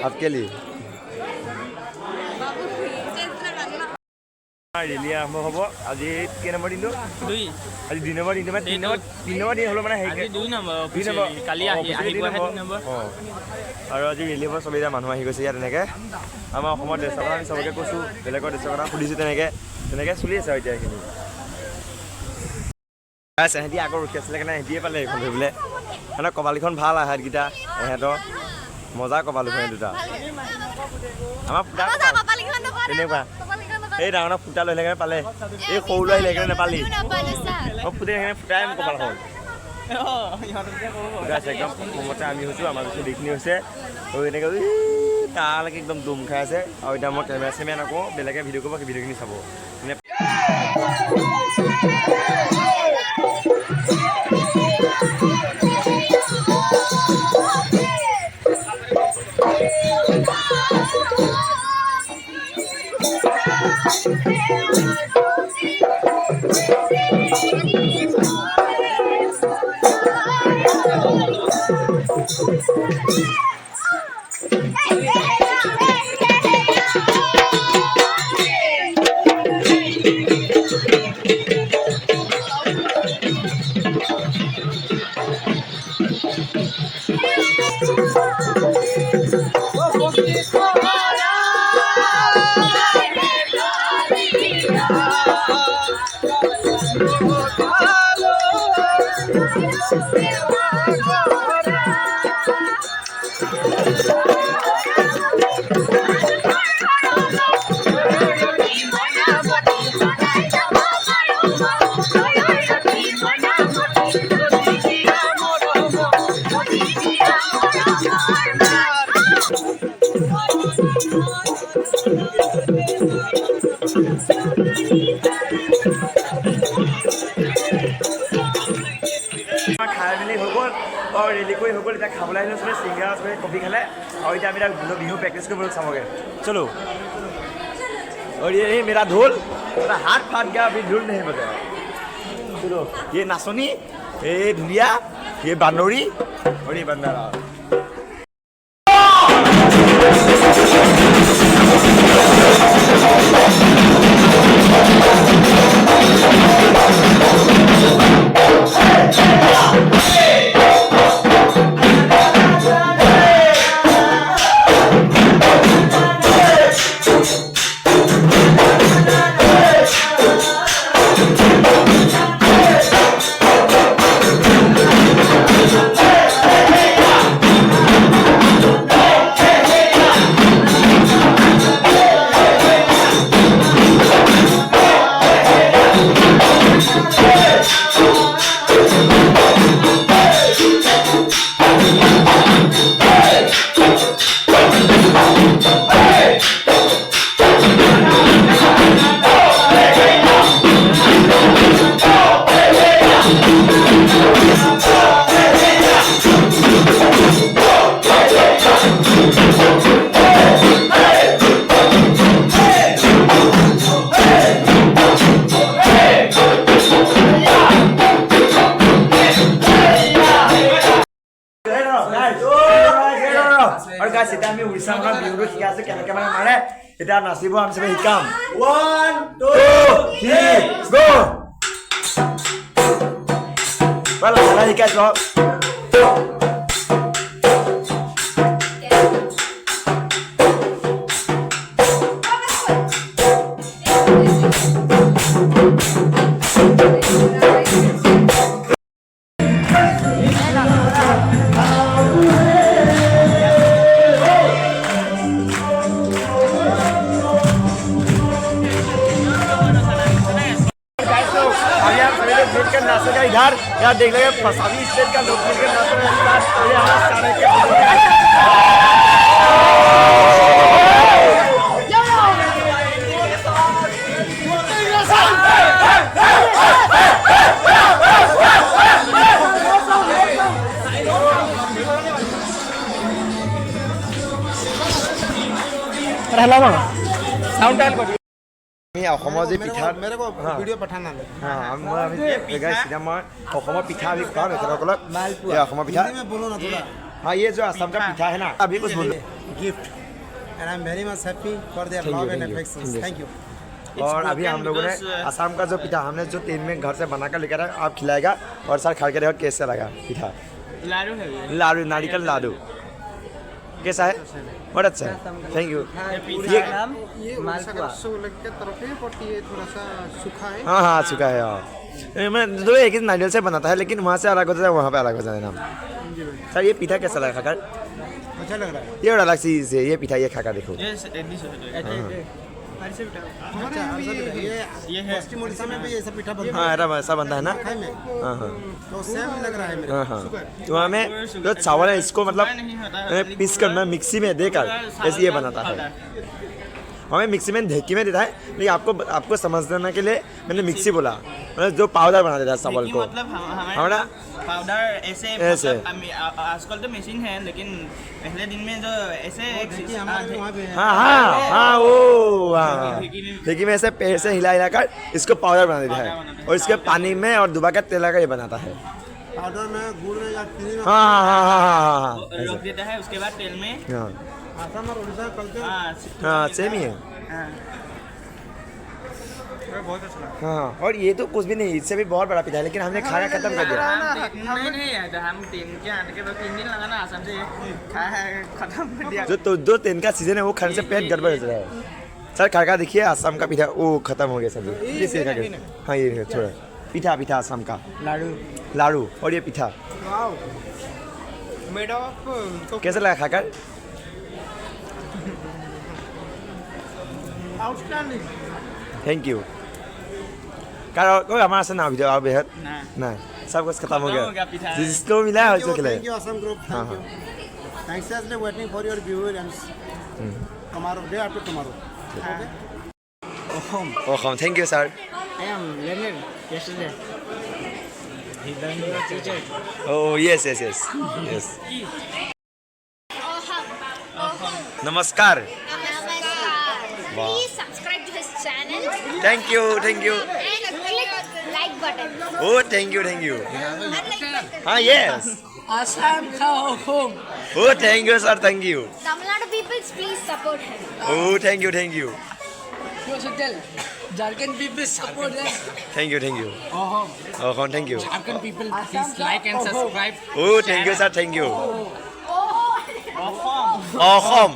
आपके लिए ৰেলী আৰম্ভ হ'ব আজি কেই নম্বৰ দিনটো আজি 2 নম্বৰ দিনটো মানে 3 নম্বৰ দিন হলো মানে আজি 2 নম্বৰ কালি আহিব আৰু আজি ৰেলী হ'ব সবেই মানুহ আহি গৈছে ইয়াত তেনেকৈ আমাৰ অসমৰ দেশৰ কথা আমি সবকে কৈছোঁ বেলেগৰ দেশৰ কথা সুধিছোঁ তেনেকৈ চলি আছে আৰু এতিয়া এইখিনি সিহঁতি আগৰ ৰখি আছিলে কাৰণে সিহঁতিয়ে পালে এইখন ধৰিবলৈ মানে কপালিখন ভাল আহাতকেইটা এহেঁতৰ মজা কপালিখন দুটা আমাৰ ফুটা তেনেকুৱা এই ডাঙৰ ফুটা লৈ আহিলে পালে এই সৰু লৈ আহিলে সেইকাৰণে নাপালি মই ফুটাই সেইকাৰণে ফুটাই মোৰ কপালখন ফুটাইছে একদম প্ৰথমতে আমি হৈছোঁ আমাৰ পিছত এইখিনি হৈছে আৰু এনেকৈ তালৈকে একদম দুম খাই আছে আৰু এতিয়া মই কেমেৰা চেমেৰা নকওঁ বেলেগে ভিডিঅ' কৰিব সেই ভিডিঅ'খিনি চাব খাই মেলি হৈ গ'ল আৰু ৰেলি কৰি হৈ গ'ল এতিয়া খাবলৈ আহিলোঁ চবে চিংগাৰ চবে কফি খালে আৰু এতিয়া আমি এতিয়া বিহু প্ৰেক্টিচ কৰিবলৈ চামগৈ চলো और ये मेरा ढोल हाथ फाट गया अभी ढोल नहीं बजा चलो ये नाचनी ये ढुलिया ये बानोरी और ये बंदारा और गाइस এটা আমি উড়িষ্যা মান বিহু শিকা আছে কেনেকৈ মানে মাৰে এটা নাচিব আমি সবে শিকাম 1 2 3 গো বলা বলা শিকাইছো इधर यार देख लेंगे फसावी स्टेट का लोग मिलकर नाच रहे हैं तो ये हमारा सारे के रहला मां साउंड डायल कर অসমৰ যে পিঠা ভিডিঅ' পঠানা মই পিঠা আমি খাম একেলগে অসমৰ পিঠা हाँ ये जो असम का पीठा है ना, अभी कुछ बोलो। gift and I'm very much happy for their Thank you, love and thank you. affections. Thank you. और अभी हम लोगों ने असम का जो पीठा हमने जो तेल में घर से बना कर लेकर आए, आप खिलाएगा और सर खा के देखो कैसा लगा पीठा। लाडू है ये। लाडू, नारियल लाडू कैसा है? बहुत अच्छा है, थैंक यू। ये नाम ये उड़ीसा का रसगुल्ला की तरफ है, बट ये थोड़ा सा सूखा है। हाँ हाँ चुका है। हाँ मैं दो एक ही नारियल से बनाता है, लेकिन वहाँ से अलग होता है, वहाँ पे अलग होता है नाम। सर ये पीठा कैसा लगा खाकर? अच्छा लग रहा है। ये और अलग चीज़ है, ये पीठा ये खाकर देखो। ये डिश है। हमारे यहाँ भी ये है। पश्चिम उड़ीसा में भी ऐसा पीठा बनता हाँ ऐसा ऐसा बनता है ना। है में हाँ हाँ तो सेम लग रहा है मेरे हाँ हाँ। तो हमें जो चावल है इसको मतलब पीस कर मैं मिक्सी में देकर जैसे ये बनाता है। हमें मिक्सी में ढेकी में देता है, लेकिन आपको समझने के लिए मैंने मिक्सी बोला, मतलब जो पाउडर बना देता है चावल को। मतलब हमारा पाउडर ऐसे ऐसे। मतलब आजकल तो मशीन है, लेकिन पहले दिन में जो ऐसे हमारे वहाँ पे है। हाँ हाँ हाँ वो हाँ ढेकी में ऐसे पैर से हिला कर इसको पाउडर बना देता है, और इसके पानी में और दुबा का तेल लगा ये बनाता है। पाउडर में गुड़ में या चीनी में हाँ हाँ हाँ हाँ हाँ हाँ रख देता है, उसके बाद तेल में हाँ असम और उड़ीसा कल्चर हाँ सेम ही है। बहुत अच्छा लगा। हाँ और ये तो कुछ भी नहीं, इससे भी बहुत बड़ा पीठा है, लेकिन हमने खाना खत्म कर दिया। हम ट्रेन के आने के बाद 3 दिन लगा ना आसाम से खाया खत्म कर दिया। जो तेन का सीजन है वो खाने से पेट गड़बड़ हो जाता है। सर खा खा देखिए असम का पीठा, वो खत्म हो गया सर। ये खा के हाँ ये थोड़ा पीठा पीठा असम का लाडू लाडू और ये पीठा मेड ऑफ कैसा लगा खाकर? आउटस्टैंडिंग। Thank you. कारण कोई हमारा से ना वीडियो आओ बेहद ना ना सब कुछ खत्म हो खत्म हो गया गया, पीठा। जिसको मिला है उसको खिलाए। Thank you Assam group. Thank you. Anxiously waiting for your viewers. Tomorrow, day after tomorrow. Okay. Welcome, thank you sir. I am Leonard yesterday. He learned your teacher. Oh yes yes yes yes. नमस्कार। Namaskar. Please subscribe to his channel thank you and click like button. Oh thank you हाँ yes Assam Khao Home. Oh thank you sir, thank you. Tamil Nadu peoples, please support him. Oh thank you You should tell. Jharkhand people support us. thank you. Oh thank you. Jharkhand people, please like and subscribe. Oh thank you sir, thank you. Ahom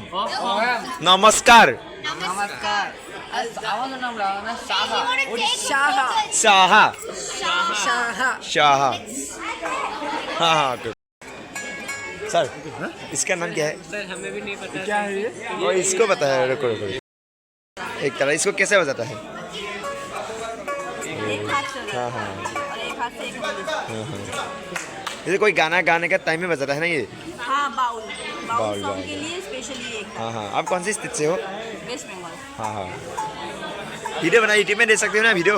नमस्कार। Namaskar. आवाज नाम रहा ना Shaha You want to take Shaha. Shaha Shaha Shaha हाँ हाँ good. Sir इसका नाम क्या है? सर हमें भी नहीं पता क्या है ये और इसको पता है? रुको एक तरह इसको कैसे हो जाता है? हाँ हाँ जैसे कोई गाना गाने का टाइम में बजाता है ना ये। हाँ बाउल बाउल, सॉन्ग बाउल। के लिए स्पेशली एक हाँ हाँ आप कौन सी स्थिति से हो? वेस्ट बंगाल। हाँ हाँ वीडियो बना यूट्यूब में दे सकते हो ना वीडियो।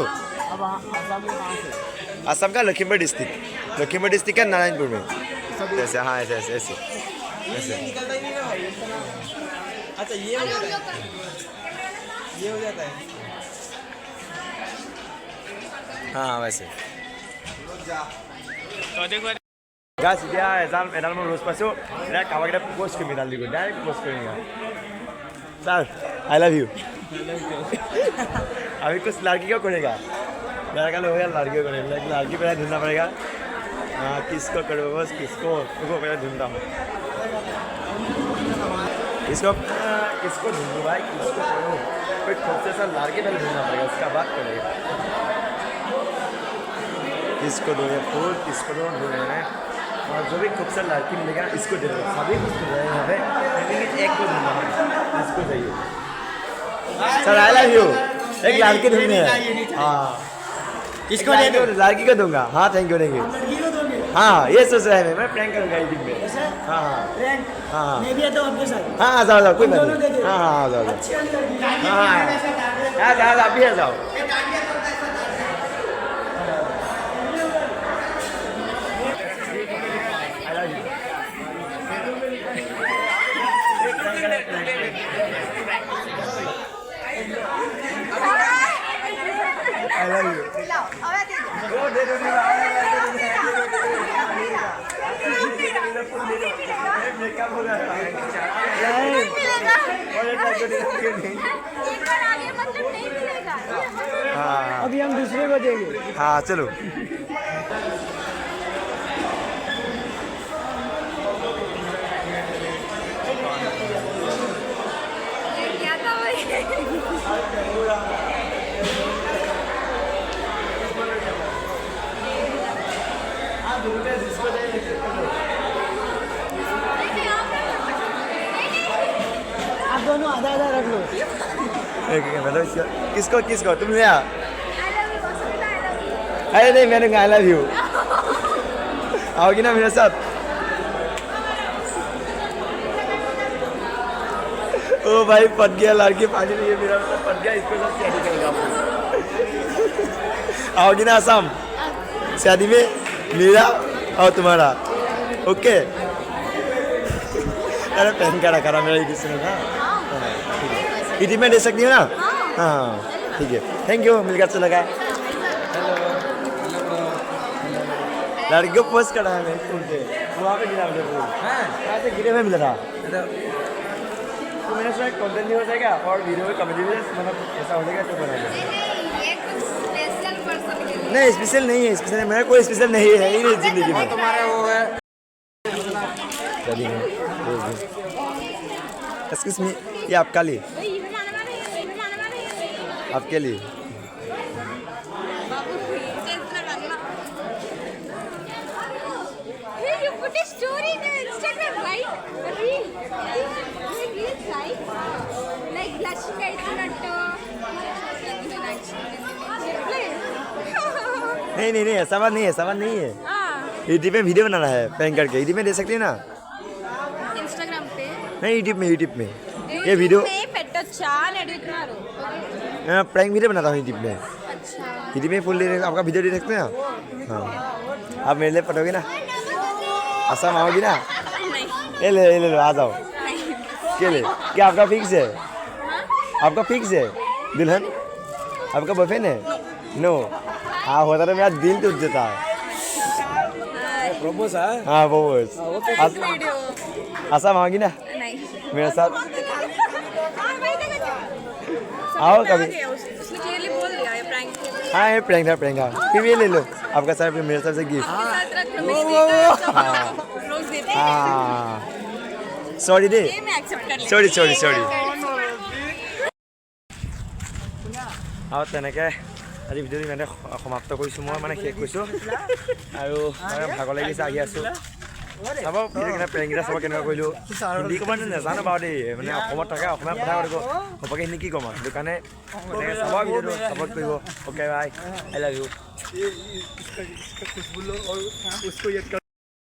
असम का लखीमपुर डिस्ट्रिक्ट का नारायणपुर में ऐसे हाँ ऐसे ऐसे ऐसे ऐसे अच्छा ये हो जाता है हाँ वैसे Guys, dia medal mau lulus pasuk, dia kawan kita post ke medal juga, direct post ke ini. Sir, I love you. अभी कुछ लड़की को करेगा, लड़का लोग यार लड़की को करेगा, लड़की पहले ढूंढना पड़ेगा। हाँ किसको करो बस किसको पहले ढूंढता हूँ। किसको ढूंढूं भाई, किसको करो, कोई खूबसूरत सा लड़की पहले ढूंढना पड़ेगा, उसका बात करेगा। किसको दोगे फूल, किसको दो ढूंढना है, और जो भी खूबसूरत लड़की मिलेगा इसको दे दो। सभी कुछ दे रहे हैं लेकिन एक को ढूंढना है, इसको चाहिए। सर आई लव यू, एक लड़की ढूंढनी है। हाँ किसको दे दो? लड़की को दूंगा। हाँ थैंक यू हाँ ये सोच रहा है मैं प्रैंक करूंगा यूट्यूब में। हाँ हाँ हाँ मैं भी आता हूँ आपके साथ। हाँ हाँ जाओ कोई बात नहीं। हाँ हाँ जाओ हाँ हाँ आप भी जाओ। I love you. दे दो एक बार आगे मतलब नहीं मिलेगा हाँ अभी हम दूसरे को देंगे हाँ चलो क्या था भाई आप दोनों आधा आधा रख लो मतलब किसको किसको तुम ले अरे नहीं मैंने आई लव यू आओगी ना मेरे साथ ओ भाई पट गया लड़की पानी नहीं है मेरा मतलब पट गया इसको सब शादी करेगा आओगी ना असम शादी में मेरा और तुम्हारा ओके अरे पहन का रखा मेरा किसी ने ना इटी में दे सकती हो ना हाँ ठीक है थैंक यू मिलकर अच्छा लगा लड़की को पोस्ट करा है मैं स्कूल से वहाँ पे गिरा मुझे फूल कहाँ से गिरे में मिला था तो मेरे साथ कंटेंट नहीं हो जाएगा और वीडियो में कमेडी भी मतलब ऐसा हो जाएगा तो बना देगा ये कुछ स्पेशल पर्सन के लिए नहीं स्पेशल नहीं है स्पेशल मेरा कोई स्पेशल नहीं है ही नहीं जिंदगी में तुम्हारे वो है एक्सक्यूज मी ये आपका लिए आपके लिए Hey, you put a story in your Instagram, right? A reel. Like reels, right? Like blushing అయినట్టు. नहीं ऐसा बात नहीं है यूट्यूब में वीडियो बनाना है पहन करके यूट्यूब में दे सकते हैं ना Instagram पे नहीं यूट्यूब में ये वीडियो పెట్టొచ్చా అని అడుగుతున్నారు. मैं प्रैंक वीडियो बनाता हूँ यूट्यूब में अच्छा. यूट्यूब में फुल आपका वीडियो दे सकते हैं ना हाँ आप मेरे लिए पटोगे ना असम आओगी ना नहीं. ले लो आ जाओ के लिए क्या आपका फिक्स है आपका फिक्स है दुल्हन आपका बॉयफ्रेंड है नो हाँ होता तो मेरा दिल टूट जाता है प्रपोज है हाँ प्रपोज असम आओगी ना नहीं. मेरे साथ आओ कभी उसने क्लियरली बोल दिया ये प्रैंक है. हाँ ये प्रैंक था फिर ये ले लो आपका सर मेरे तरफ से गिफ्ट साथ रखना मैं रोज देते हैं. हाँ सॉरी दे ये मैं एक्सेप्ट कर लेती सॉरी আৰু তেনেকৈ আজি ভিডিঅ'টো ইমানে সমাপ্ত কৰিছোঁ মই মানে শেষ কৰিছোঁ আৰু ভাগৰ লাগিছে আহি আছোঁ চাব ভিডিঅ'কেইটা প্ৰেংকেইটা চাব কেনেকুৱা কৰিলোঁ হিন্দী ক'ব নাজানো বাৰু দেই মানে অসমত থাকে অসমীয়া কথা কৰিব সবকে হিন্দী কি ক'ম আৰু সেইটো কাৰণে চাব ভিডিঅ'টো ছাপৰ্ট কৰিব okay bye I love you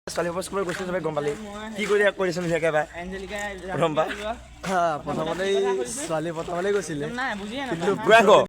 ছোৱালী স্কুলত গৈছিলোঁ চবে গম পালি কি কৰিছোঁ ধুনীয়াকৈ বাই প্ৰথমবাৰ প্ৰথমতে ছোৱালী পতাবলৈ গৈছিলে নাই বুজিয়ে গৈ আকৌ